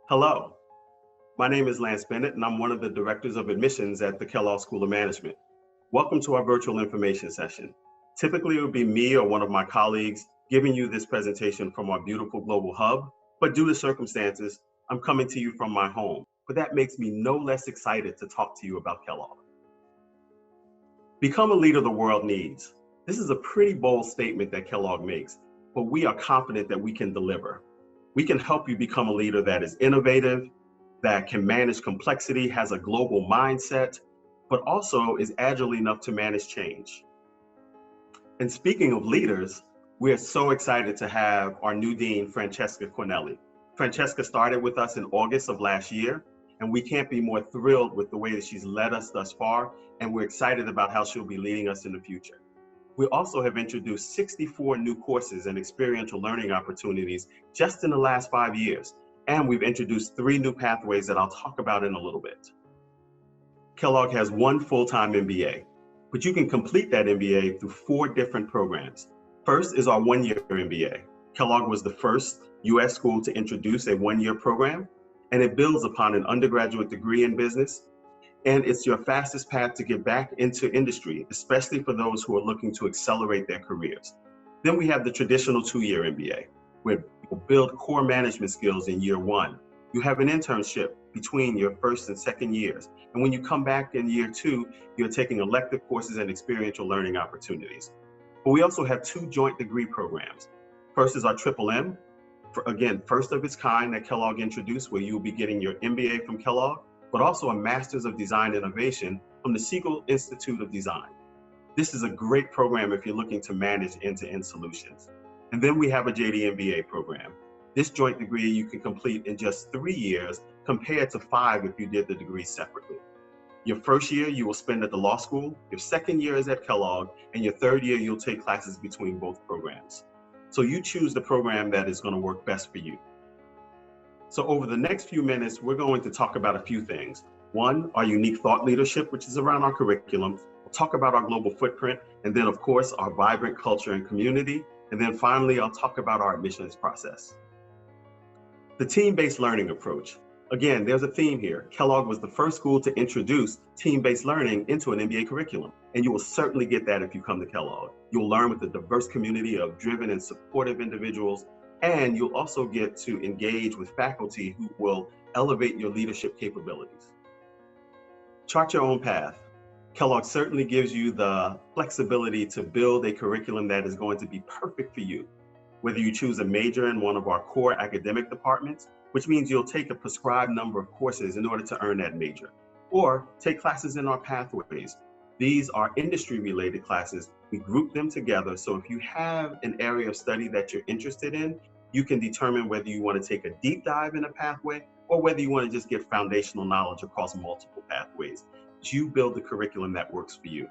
Hello, my name is Lance Bennet, and I'm one of the directors of admissions at the Kellogg School of Management. Welcome to our virtual information session. Typically, it would be me or one of my colleagues giving you this presentation from our beautiful global hub, but due to circumstances, I'm coming to you from my home. But that makes me no less excited to talk to you about Kellogg. Become a leader the world needs. This is a pretty bold statement that Kellogg makes, but we are confident that we can deliver. We can help you become a leader that is innovative, that can manage complexity, has a global mindset, but also is agile enough to manage change. And speaking of leaders, we are so excited to have our new dean, Francesca Cornelli. Francesca started with us in August of last year, and we can't be more thrilled with the way that she's led us thus far, and we're excited about how she'll be leading us in the future. We also have introduced 64 new courses and experiential learning opportunities just in the last 5 years, and we've introduced 3 new pathways that I'll talk about in a little bit. Kellogg has 1 full-time MBA, but you can complete that MBA through 4 different programs. First is our 1-year MBA. Kellogg was the first U.S. school to introduce a 1-year program, and it builds upon an undergraduate degree in business, and it's your fastest path to get back into industry, especially for those who are looking to accelerate their careers. Then we have the traditional 2-year MBA, where people build core management skills in year 1. You have an internship between your first and second years. And when you come back in year 2, you're taking elective courses and experiential learning opportunities. But we also have 2 joint degree programs. First is our Triple M, again, first of its kind that Kellogg introduced, where you'll be getting your MBA from Kellogg, but also a Master's of Design Innovation from the Siegel Institute of Design. This is a great program if you're looking to manage end-to-end solutions. And then we have a JD MBA program. This joint degree you can complete in just 3 years compared to 5 if you did the degree separately. Your first year you will spend at the law school, your second year is at Kellogg, and your third year you'll take classes between both programs. So you choose the program that is going to work best for you. So over the next few minutes, we're going to talk about a few things. 1, our unique thought leadership, which is around our curriculum. We'll talk about our global footprint, and then of course, our vibrant culture and community. And then finally, I'll talk about our admissions process. The team-based learning approach. Again, there's a theme here. Kellogg was the first school to introduce team-based learning into an MBA curriculum, and you will certainly get that if you come to Kellogg. You'll learn with a diverse community of driven and supportive individuals, and you'll also get to engage with faculty who will elevate your leadership capabilities. Chart your own path. Kellogg certainly gives you the flexibility to build a curriculum that is going to be perfect for you. Whether you choose a major in one of our core academic departments, which means you'll take a prescribed number of courses in order to earn that major, or take classes in our pathways. These are industry-related classes. We group them together, so if you have an area of study that you're interested in, you can determine whether you want to take a deep dive in a pathway or whether you want to just get foundational knowledge across multiple pathways. You build the curriculum that works for you.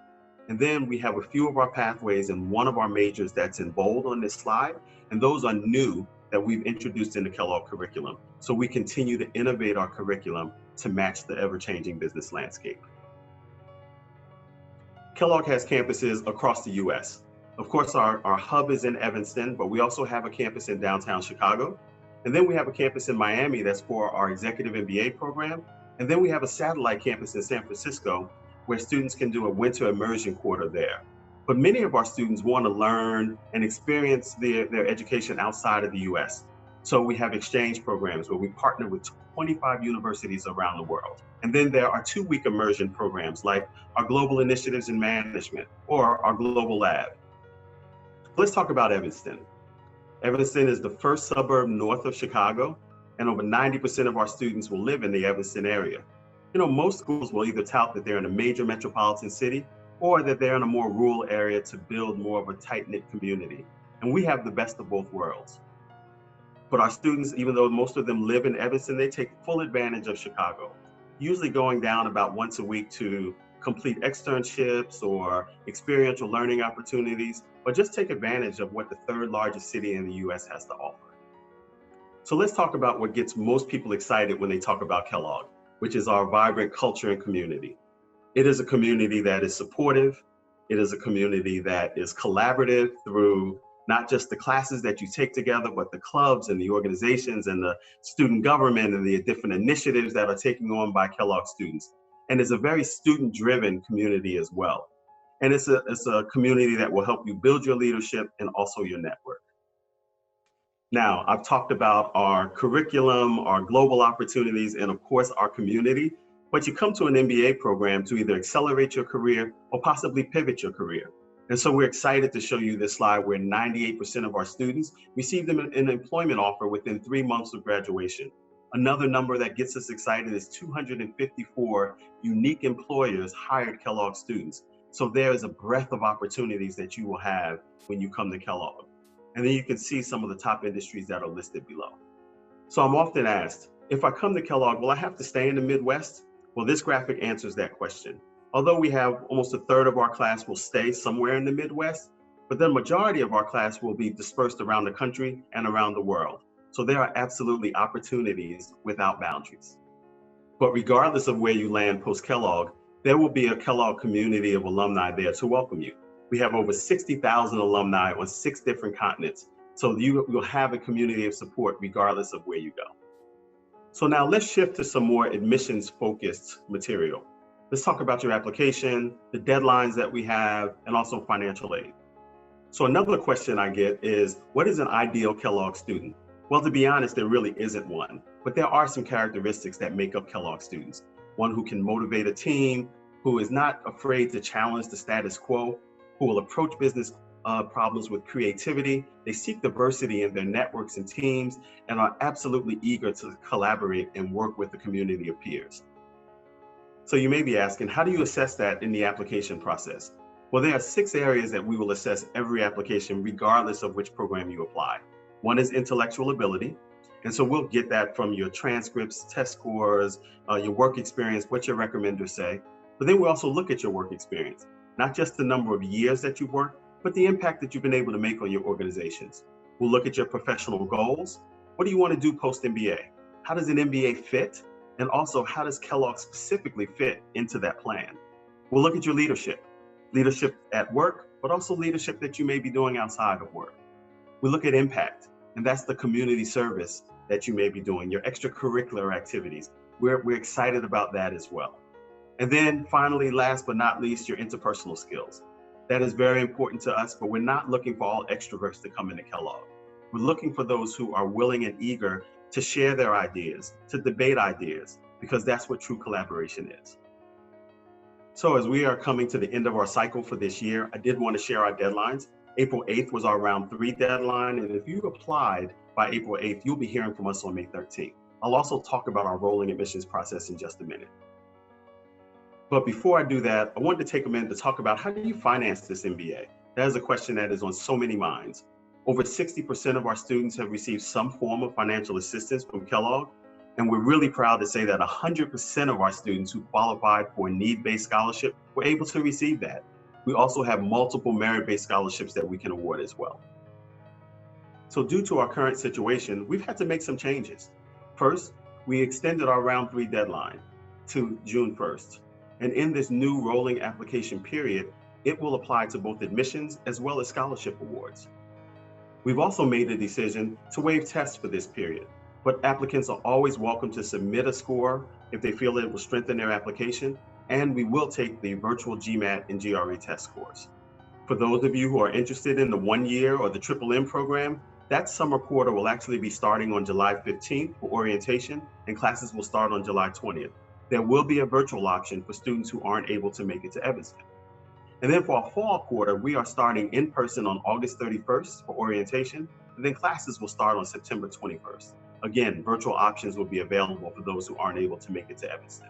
And then we have a few of our pathways in one of our majors that's in bold on this slide, and those are new that we've introduced in the Kellogg curriculum. So we continue to innovate our curriculum to match the ever-changing business landscape. Kellogg has campuses across the US. Of course, our hub is in Evanston, but we also have a campus in downtown Chicago. And then we have a campus in Miami that's for our executive MBA program. And then we have a satellite campus in San Francisco where students can do a winter immersion quarter there. But many of our students want to learn and experience their education outside of the US. So we have exchange programs where we partner with 25 universities around the world. And then there are 2-week immersion programs like our Global Initiatives in Management or our Global Lab. Let's talk about Evanston. Evanston is the first suburb north of Chicago, and over 90% of our students will live in the Evanston area. You know, most schools will either tout that they're in a major metropolitan city or that they're in a more rural area to build more of a tight-knit community. And we have the best of both worlds. But our students, even though most of them live in Evanston, they take full advantage of Chicago, usually going down about once a week to complete externships or experiential learning opportunities, or just take advantage of what the 3rd largest city in the US has to offer. So let's talk about what gets most people excited when they talk about Kellogg, which is our vibrant culture and community. It is a community that is supportive. It is a community that is collaborative through not just the classes that you take together, but the clubs and the organizations and the student government and the different initiatives that are taken on by Kellogg students. And it's a very student-driven community as well. And it's a community that will help you build your leadership and also your network. Now, I've talked about our curriculum, our global opportunities, and of course, our community. But you come to an MBA program to either accelerate your career or possibly pivot your career. And so we're excited to show you this slide where 98% of our students receive them an employment offer within 3 months of graduation. Another number that gets us excited is 254 unique employers hired Kellogg students. So there is a breadth of opportunities that you will have when you come to Kellogg. And then you can see some of the top industries that are listed below. So I'm often asked, if I come to Kellogg, will I have to stay in the Midwest? Well, this graphic answers that question. Although we have almost a third of our class will stay somewhere in the Midwest, but the majority of our class will be dispersed around the country and around the world. So there are absolutely opportunities without boundaries. But regardless of where you land post-Kellogg, there will be a Kellogg community of alumni there to welcome you. We have over 60,000 alumni on 6 different continents. So you will have a community of support regardless of where you go. So now let's shift to some more admissions-focused material. Let's talk about your application, the deadlines that we have, and also financial aid. So another question I get is, what is an ideal Kellogg student? Well, to be honest, there really isn't one, but there are some characteristics that make up Kellogg students. One who can motivate a team, who is not afraid to challenge the status quo, who will approach business problems with creativity. They seek diversity in their networks and teams and are absolutely eager to collaborate and work with the community of peers. So you may be asking, how do you assess that in the application process? Well, there are 6 areas that we will assess every application regardless of which program you apply. One is intellectual ability. And so we'll get that from your transcripts, test scores, your work experience, what your recommenders say. But then we also look at your work experience, not just the number of years that you've worked, but the impact that you've been able to make on your organizations. We'll look at your professional goals. What do you want to do post-MBA? How does an MBA fit? And also, how does Kellogg specifically fit into that plan? We'll look at your leadership at work, but also leadership that you may be doing outside of work. We look at impact, and that's the community service that you may be doing, your extracurricular activities. We're excited about that as well. And then finally, last but not least, your interpersonal skills. That is very important to us, but we're not looking for all extroverts to come into Kellogg. We're looking for those who are willing and eager to share their ideas, to debate ideas, because that's what true collaboration is. So as we are coming to the end of our cycle for this year, I did want to share our deadlines. April 8th was our round 3 deadline, and if you applied by April 8th, you'll be hearing from us on May 13th. I'll also talk about our rolling admissions process in just a minute. But before I do that, I wanted to take a minute to talk about how do you finance this MBA? That is a question that is on so many minds. Over 60% of our students have received some form of financial assistance from Kellogg, and we're really proud to say that 100% of our students who qualified for a need-based scholarship were able to receive that. We also have multiple merit-based scholarships that we can award as well. So due to our current situation, we've had to make some changes. First, we extended our round 3 deadline to June 1st. And in this new rolling application period, it will apply to both admissions as well as scholarship awards. We've also made the decision to waive tests for this period, but applicants are always welcome to submit a score if they feel it will strengthen their application, and we will take the virtual GMAT and GRE test scores. For those of you who are interested in the 1-year or the MMM program, that summer quarter will actually be starting on July 15th for orientation, and classes will start on July 20th. There will be a virtual option for students who aren't able to make it to Evanston. And then for our fall quarter, we are starting in person on August 31st for orientation, and then classes will start on September 21st. Again, virtual options will be available for those who aren't able to make it to Evanston.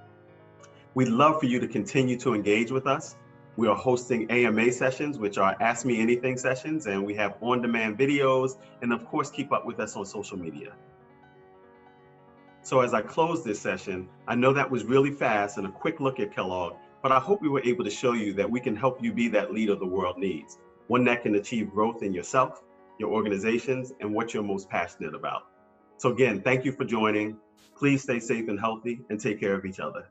We'd love for you to continue to engage with us. We are hosting AMA sessions, which are Ask Me Anything sessions, and we have on-demand videos, and of course, keep up with us on social media. So as I close this session, I know that was really fast and a quick look at Kellogg, but I hope we were able to show you that we can help you be that leader the world needs, one that can achieve growth in yourself, your organizations, and what you're most passionate about. So again, thank you for joining. Please stay safe and healthy and take care of each other.